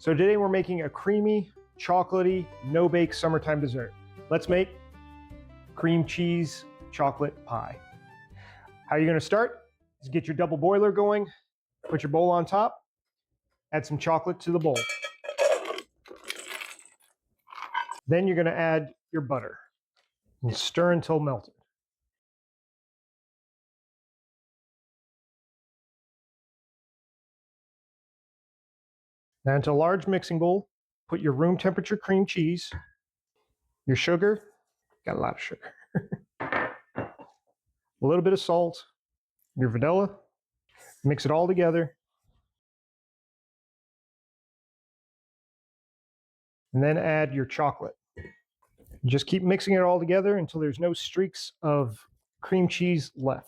So today we're making a creamy, chocolatey, no-bake summertime dessert. Let's make cream cheese chocolate pie. How you're gonna start is get your double boiler going, put your bowl on top, add some chocolate to the bowl. Then you're gonna add your butter and stir until melted. Now into a large mixing bowl, put your room temperature cream cheese, your sugar, got a lot of sugar, a little bit of salt, your vanilla, mix it all together, and then add your chocolate. Just keep mixing it all together until there's no streaks of cream cheese left.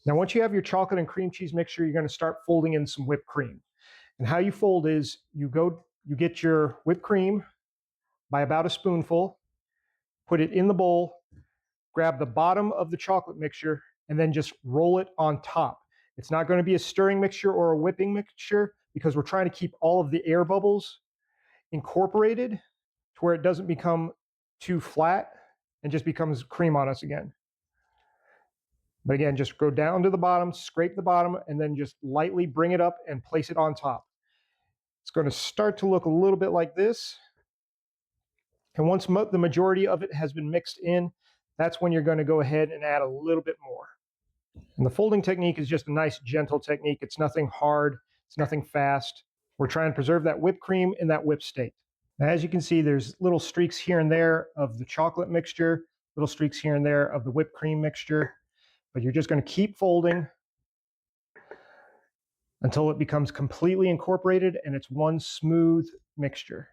Now, once you have your chocolate and cream cheese mixture, you're going to start folding in some whipped cream. And how you fold is you get your whipped cream by about a spoonful, put it in the bowl, grab the bottom of the chocolate mixture, and then just roll it on top. It's not going to be a stirring mixture or a whipping mixture because we're trying to keep all of the air bubbles incorporated to where it doesn't become too flat and just becomes cream on us again. But again, just go down to the bottom, scrape the bottom, and then just lightly bring it up and place it on top. It's going to start to look a little bit like this. And once the majority of it has been mixed in, that's when you're going to go ahead and add a little bit more. And the folding technique is just a nice, gentle technique. It's nothing hard. It's nothing fast. We're trying to preserve that whipped cream in that whipped state. Now, as you can see, there's little streaks here and there of the chocolate mixture, little streaks here and there of the whipped cream mixture. But you're just going to keep folding until it becomes completely incorporated and it's one smooth mixture.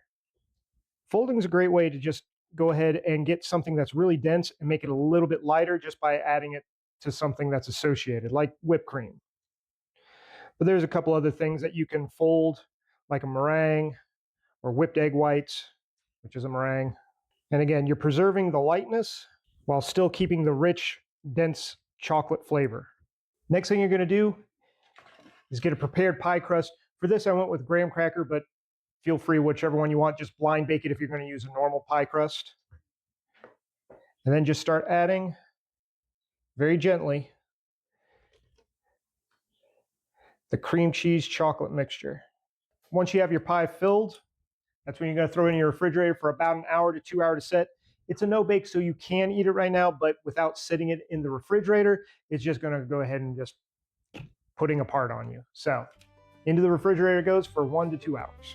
Folding is a great way to just go ahead and get something that's really dense and make it a little bit lighter just by adding it to something that's associated, like whipped cream. But there's a couple other things that you can fold, like a meringue or whipped egg whites, which is a meringue. And again, you're preserving the lightness while still keeping the rich, dense chocolate flavor. Next thing you're going to do is get a prepared pie crust. For this, I went with graham cracker, but feel free whichever one you want. Just blind bake it if you're going to use a normal pie crust. And then just start adding very gently the cream cheese chocolate mixture. Once you have your pie filled, that's when you're going to throw it in your refrigerator for about an hour to 2 hours to set. It's a no bake, so you can eat it right now, but without sitting it in the refrigerator, it's just going to go ahead and just putting apart on you. So into the refrigerator goes for 1 to 2 hours.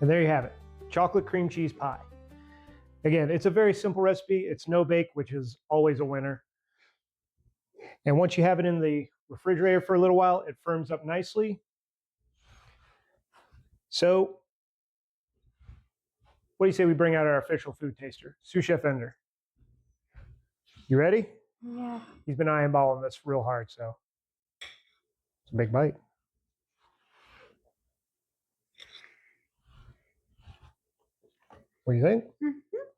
And there you have it, chocolate cream cheese pie. Again, it's a very simple recipe. It's no bake, which is always a winner. And once you have it in the refrigerator for a little while, it firms up nicely. So what do you say we bring out our official food taster, Sous Chef Ender? You ready? Yeah. He's been eyeballing this real hard, so it's a big bite. What do you think?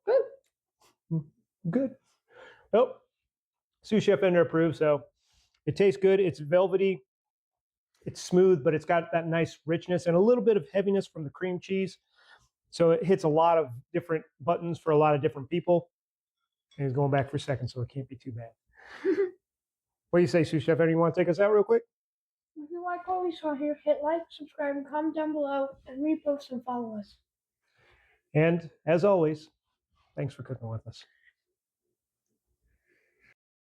Good. Good. Well, Sous Chef Ender approved, so it tastes good. It's velvety. It's smooth, but it's got that nice richness and a little bit of heaviness from the cream cheese. So it hits a lot of different buttons for a lot of different people. And he's going back for a second, so it can't be too bad. What do you say, Sous Chef Ender? You want to take us out real quick? If you like what we saw here, hit like, subscribe, and comment down below, and repost and follow us. And as always, thanks for cooking with us.